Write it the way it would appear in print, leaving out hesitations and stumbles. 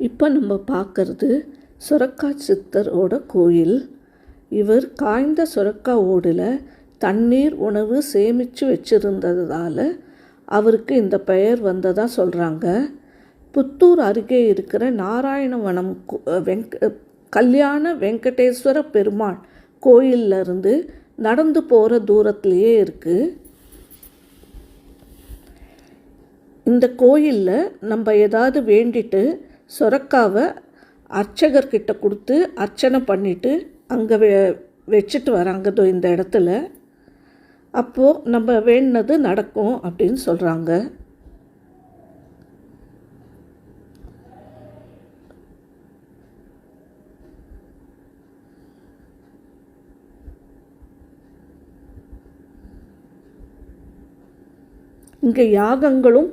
இப்போ நம்ம பார்க்குறது சுரக்கா சித்தரோட கோயில். இவர் காய்ந்த சுரக்கா ஓடில் தண்ணீர் உணவு சேமித்து வச்சுருந்ததால் அவருக்கு இந்த பெயர் வந்ததாக சொல்கிறாங்க. புத்தூர் அருகே இருக்கிற நாராயணவனம் கல்யாண வெங்கடேஸ்வர பெருமாள் கோயிலிருந்து நடந்து போகிற தூரத்துலேயே இருக்குது. இந்த கோயிலில் நம்ம ஏதாவது வேண்டிட்டு சுரக்காவை அர்ச்சகர்கிட்ட கொடுத்து அர்ச்சனை பண்ணிவிட்டு அங்கே வச்சுட்டு வராங்க இந்த இடத்துல. அப்போது நம்ம வேண்டினது நடக்கும் அப்படின்னு சொல்கிறாங்க. இங்கே யாகங்களும்